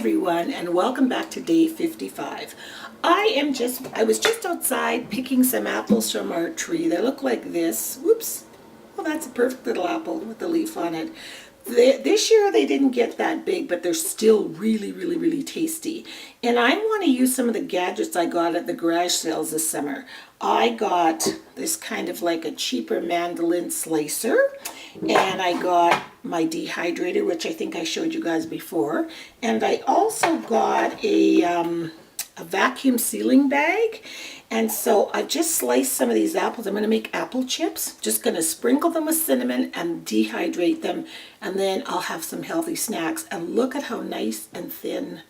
everyone, and welcome back to day 55. I was just outside picking some apples from our tree. They look like this. Whoops. Well, that's a perfect little apple with the leaf on it. This year they didn't get that big, but they're still really tasty. And I want to use some of the gadgets I got at the garage sales this summer. I got this kind of like a cheaper mandolin slicer, and I got my dehydrator, which I think I showed you guys before. And I also got a vacuum sealing bag. And so I've just sliced some of these apples. I'm going to make apple chips. Just going to sprinkle them with cinnamon and dehydrate them. And then I'll have some healthy snacks. And look at how nice and thin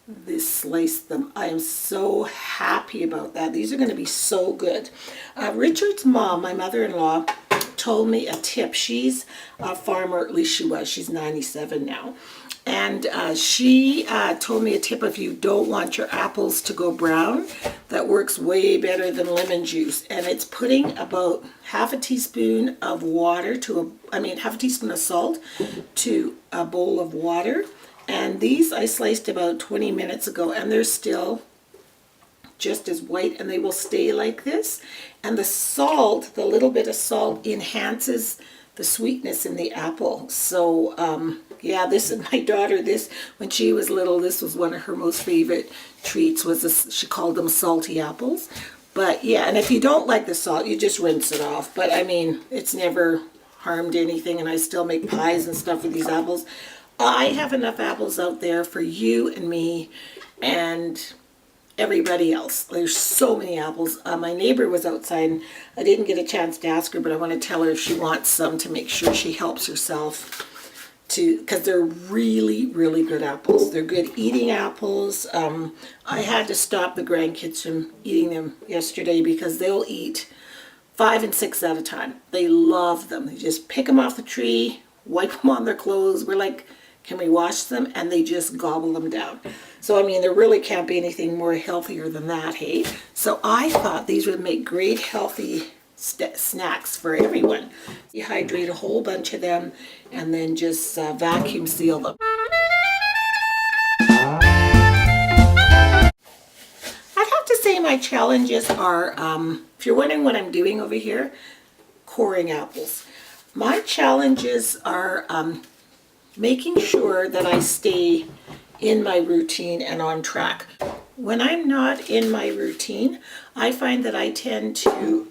this sliced them. I am so happy about that. These are going to be so good. Richard's mom, my mother-in-law, told me a tip. She's a farmer, at least she was. She's 97 now. And she told me a tip: if you don't want your apples to go brown, that works way better than lemon juice. And it's putting about half a teaspoon of water to half a teaspoon of salt to a bowl of water. And these I sliced about 20 minutes ago, and they're still just as white, and they will stay like this. And the salt, the little bit of salt, enhances the sweetness in the apple. So yeah, this is my daughter. This, when she was little, this was one of her most favorite treats. She called them salty apples. But yeah, and if you don't like the salt, you just rinse it off. But I mean, it's never harmed anything, and I still make pies and stuff with these apples. I have enough apples out there for you and me and everybody else. There's so many apples. My neighbor was outside, and I didn't get a chance to ask her, but I want to tell her if she wants some to make sure she helps herself, because they're really good apples. They're good eating apples. I had to stop the grandkids from eating them yesterday because they'll eat 5 and 6 at a time. They love them. They just pick them off the tree, wipe them on their clothes. We're like, can we wash them? And they just gobble them down. So I mean, there really can't be anything more healthier than that, hey? So I thought these would make great healthy snacks for everyone. Dehydrate a whole bunch of them and then just vacuum seal them. I'd have to say my challenges are, if you're wondering what I'm doing over here, coring apples. My challenges are making sure that I stay in my routine and on track. When I'm not in my routine, I find that I tend to,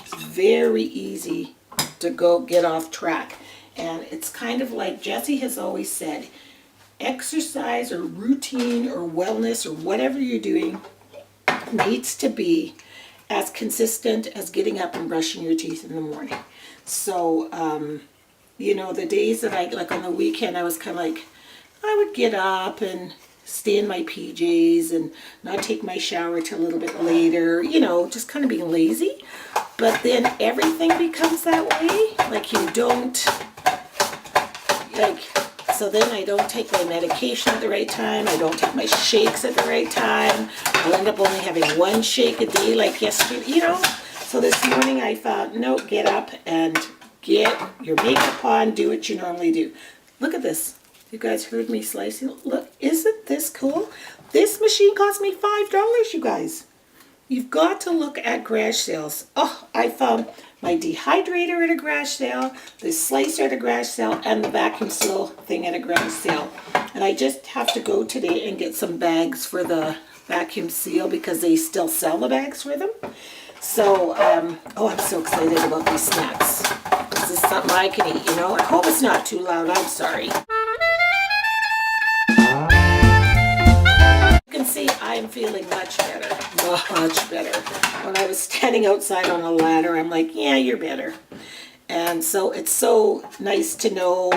it's very easy to get off track. And it's kind of like Jesse has always said, exercise or routine or wellness or whatever you're doing needs to be as consistent as getting up and brushing your teeth in the morning. So, you know, the days that like on the weekend, I was kind of like, I would get up and stay in my PJs and not take my shower till a little bit later, you know, just kind of being lazy. But then everything becomes that way. Like you don't, so then I don't take my medication at the right time. I don't take my shakes at the right time. I'll end up only having one shake a day like yesterday, you know. So this morning I thought, no, get up and get your makeup on, do what you normally do. Look at this. You guys heard me slicing. Look, isn't this cool? This machine cost me $5, you guys. You've got to look at garage sales. Oh, I found my dehydrator at a garage sale, the slicer at a garage sale, and the vacuum seal thing at a garage sale. And I just have to go today and get some bags for the vacuum seal because they still sell the bags for them. So, oh, I'm so excited about these snacks. This is something I can eat, you know. I hope it's not too loud. I'm sorry. You can see I'm feeling much better. Much better. When I was standing outside on a ladder, I'm like, yeah, you're better. And so it's so nice to know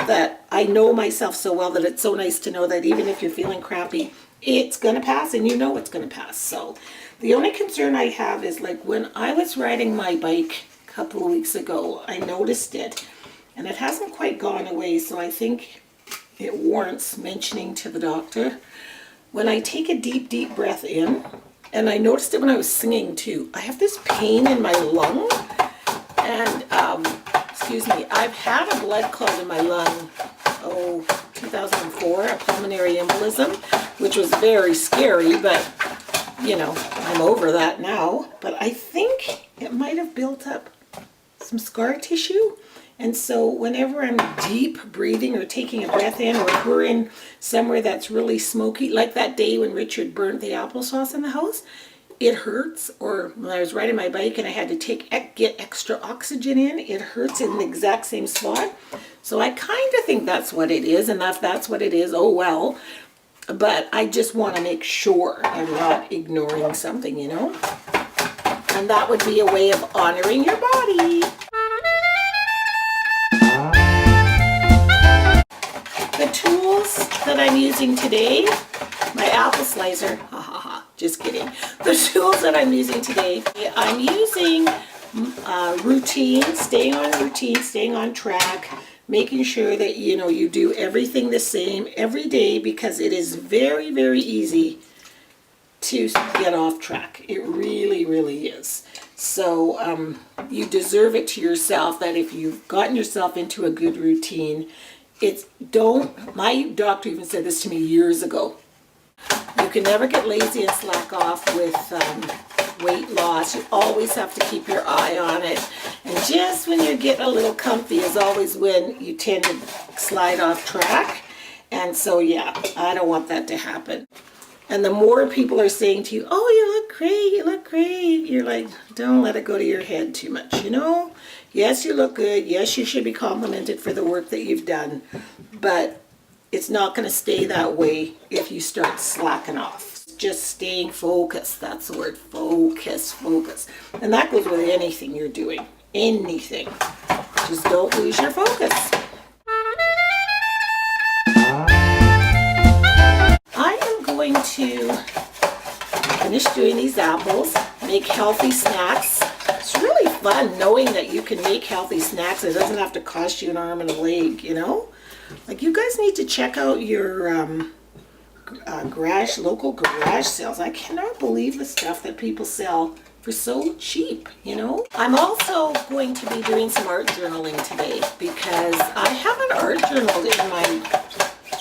that I know myself so well that it's so nice to know that even if you're feeling crappy, it's going to pass, and you know it's going to pass. So the only concern I have is, like, when I was riding my bike a couple of weeks ago, I noticed it, and it hasn't quite gone away, so I think it warrants mentioning to the doctor. When I take a deep breath in, and I noticed it when I was singing too, I have this pain in my lung, and excuse me, I've had a blood clot in my lung, 2004, a pulmonary embolism, which was very scary, but you know, I'm over that now. But I think it might have built up some scar tissue. And so whenever I'm deep breathing or taking a breath in, or if we're in somewhere that's really smoky, like that day when Richard burnt the applesauce in the house, it hurts. Or when I was riding my bike and I had to get extra oxygen in, it hurts in the exact same spot. So I kind of think that's what it is, and if that's what it is, oh well. But I just want to make sure I'm not ignoring something, you know? And that would be a way of honoring your body. The tools that I'm using today, my apple slicer, ha ha ha, just kidding. The tools that I'm using today, I'm using routine, staying on track, making sure that, you know, you do everything the same every day, because it is very, very easy to get off track. It really, really is. So you deserve it to yourself, that if you've gotten yourself into a good routine, my doctor even said this to me years ago. You can never get lazy and slack off with weight loss. You always have to keep your eye on it. And just when you get a little comfy is always when you tend to slide off track. And so, yeah, I don't want that to happen. And the more people are saying to you, oh, you look great, you look great, you're like, don't let it go to your head too much, you know? Yes, you look good. Yes, you should be complimented for the work that you've done. But it's not going to stay that way if you start slacking off. Just staying focused. That's the word. Focus, focus. And that goes with anything you're doing. Anything. Just don't lose your focus. I am going to finish doing these apples, make healthy snacks. It's really fun knowing that you can make healthy snacks. It doesn't have to cost you an arm and a leg, you know? Like, you guys need to check out your local garage sales. I cannot believe the stuff that people sell for so cheap, you know? I'm also going to be doing some art journaling today, because I haven't art journaled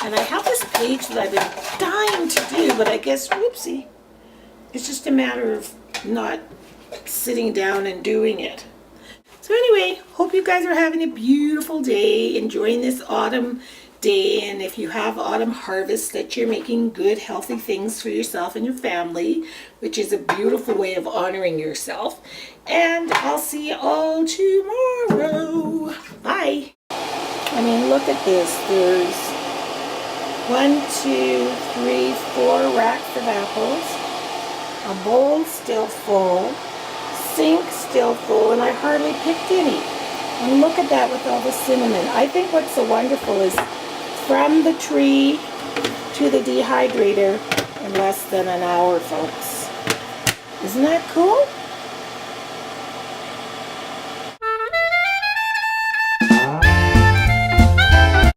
and I have this page that I've been dying to do, but I guess, whoopsie, it's just a matter of not sitting down and doing it. So anyway, hope you guys are having a beautiful day, enjoying this autumn day, and if you have autumn harvest, that you're making good, healthy things for yourself and your family, which is a beautiful way of honoring yourself. And I'll see you all tomorrow. Bye. I mean, look at this. There's 1, 2, 3, 4 racks of apples. A bowl still full. Sink still full, and I hardly picked any. And look at that with all the cinnamon. I think what's so wonderful is from the tree to the dehydrator in less than an hour, folks. Isn't that cool?